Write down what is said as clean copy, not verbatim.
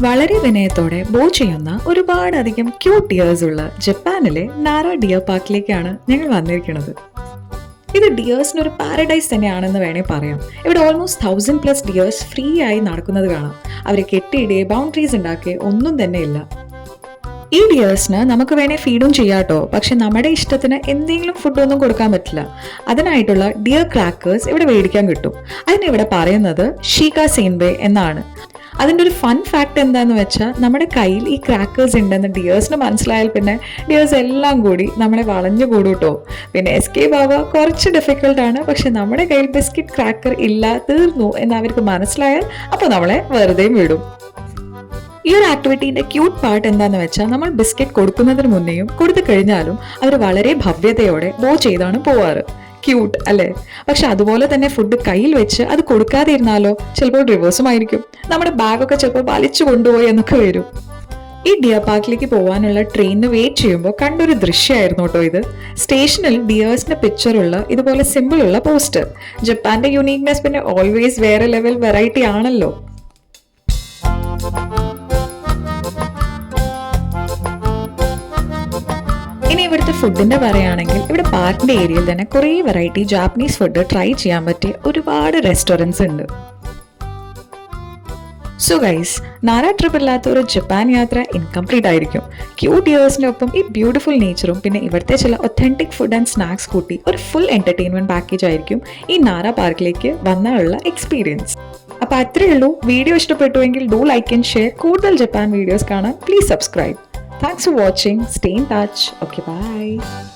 വളരെ വിനയത്തോടെ ബോ ചെയ്യുന്ന ഒരുപാടധികം ക്യൂട്ട് ഡിയേഴ്സ് ഉള്ള ജപ്പാനിലെ നാര ഡിയർ പാർക്കിലേക്കാണ് ഞങ്ങൾ വന്നിരിക്കുന്നത്. ഇത് ഡിയേഴ്സിന് ഒരു പാരഡൈസ് തന്നെയാണെന്ന് വേണേൽ പറയാം. ഇവിടെ ഓൾമോസ്റ്റ് 1000+ ഡിയേഴ്സ് ഫ്രീ ആയി നടക്കുന്നത് കാണാം. അവരെ കെട്ടിയിടുകയോ ബൗണ്ടറീസ് ഉണ്ടാക്കുകയോ ഒന്നും തന്നെ ഇല്ല. ഈ ഡിയേഴ്സിന് നമുക്ക് വേണേൽ ഫീഡും ചെയ്യാട്ടോ, പക്ഷെ നമ്മുടെ ഇഷ്ടത്തിന് എന്തെങ്കിലും ഫുഡൊന്നും കൊടുക്കാൻ പറ്റില്ല. അതിനായിട്ടുള്ള ഡിയർ ക്രാക്കേഴ്സ് ഇവിടെ മേടിക്കാൻ കിട്ടും. അതിനിവിടെ പറയുന്നത് ഷീക സെയിൻബേ എന്നാണ്. അതിൻ്റെ ഒരു ഫൺ ഫാക്ട് എന്താണെന്ന് വെച്ചാൽ, നമ്മുടെ കയ്യിൽ ഈ ക്രാക്കേഴ്സ് ഉണ്ടെന്ന് ഡിയേഴ്സിന് മനസ്സിലായാൽ പിന്നെ ഡിയേഴ്സ് എല്ലാം കൂടി നമ്മളെ വളഞ്ഞു കൂടും കേട്ടോ. പിന്നെ എസ്കേപ്പ് ആവുക കുറച്ച് ഡിഫിക്കൽട്ടാണ്. പക്ഷെ നമ്മുടെ കയ്യിൽ ബിസ്ക്കറ്റ് ക്രാക്കർ ഇല്ല, തീർന്നു എന്ന് അവർക്ക് മനസ്സിലായാൽ അപ്പോൾ നമ്മളെ വെറുതെ വിടും. ഈ ഒരു ആക്ടിവിറ്റീൻ്റെ ക്യൂട്ട് പാർട്ട് എന്താണെന്ന് വെച്ചാൽ, നമ്മൾ ബിസ്ക്കറ്റ് കൊടുക്കുന്നതിന് മുന്നേയും കൊടുത്തു കഴിഞ്ഞാലും അവർ വളരെ ഭവ്യതയോടെ ബോ ചെയ്താണ് പോവാറ്. ക്യൂട്ട് അല്ലേ? പക്ഷെ അതുപോലെ തന്നെ ഫുഡ് കയ്യിൽ വെച്ച് അത് കൊടുക്കാതെ ഇരുന്നാലോ ചിലപ്പോൾ റിവേഴ്സും ആയിരിക്കും. നമ്മുടെ ബാഗൊക്കെ ചിലപ്പോൾ വലിച്ചു കൊണ്ടുപോയി എന്നൊക്കെ വരും. ഈ ഡിയർ പാർക്കിലേക്ക് പോകാനുള്ള ട്രെയിനിന് വെയിറ്റ് ചെയ്യുമ്പോൾ കണ്ടൊരു ദൃശ്യമായിരുന്നു കേട്ടോ ഇത്. സ്റ്റേഷനിൽ ഡിയേഴ്സിന്റെ പിക്ചറുള്ള ഇതുപോലെ സിമ്പിളുള്ള പോസ്റ്റർ. ജപ്പാന്റെ യുണീക്നെസ് പിന്നെ ഓൾവേസ് വേറെ ലെവൽ വെറൈറ്റി ആണല്ലോ. ഇനി ഇവിടുത്തെ ഫുഡിന്റെ പറയുകയാണെങ്കിൽ, ഇവിടെ പാർക്കിന്റെ ഏരിയയിൽ തന്നെ കുറേ വെറൈറ്റി ജാപ്പനീസ് ഫുഡ് ട്രൈ ചെയ്യാൻ പറ്റിയ ഒരുപാട് റെസ്റ്റോറൻറ്റ്സ് ഉണ്ട്. സോ ഗൈസ്, നാര ട്രിപ്പ് ഇല്ലാത്ത ഒരു ജപ്പാൻ യാത്ര ഇൻകംപ്ലീറ്റ് ആയിരിക്കും. ക്യൂട്ട് ഇയേഴ്സിൻ്റെ ഒപ്പം ഈ ബ്യൂട്ടിഫുൾ നേച്ചറും പിന്നെ ഇവിടുത്തെ ചില ഒത്തൻറ്റിക് ഫുഡ് ആൻഡ് സ്നാക്സ് കൂട്ടി ഒരു ഫുൾ എൻ്റർടൈൻമെൻറ്റ് പാക്കേജ് ആയിരിക്കും ഈ നാര പാർക്കിലേക്ക് വന്നുള്ള എക്സ്പീരിയൻസ്. അപ്പോൾ അത്രയേ ഉള്ളൂ. വീഡിയോ ഇഷ്ടപ്പെട്ടുവെങ്കിൽ ഡു ലൈക്ക് ആൻഡ് ഷെയർ. കൂടുതൽ ജപ്പാൻ വീഡിയോസ് കാണാൻ please subscribe. Thanks for watching. Stay in touch. Okay, bye.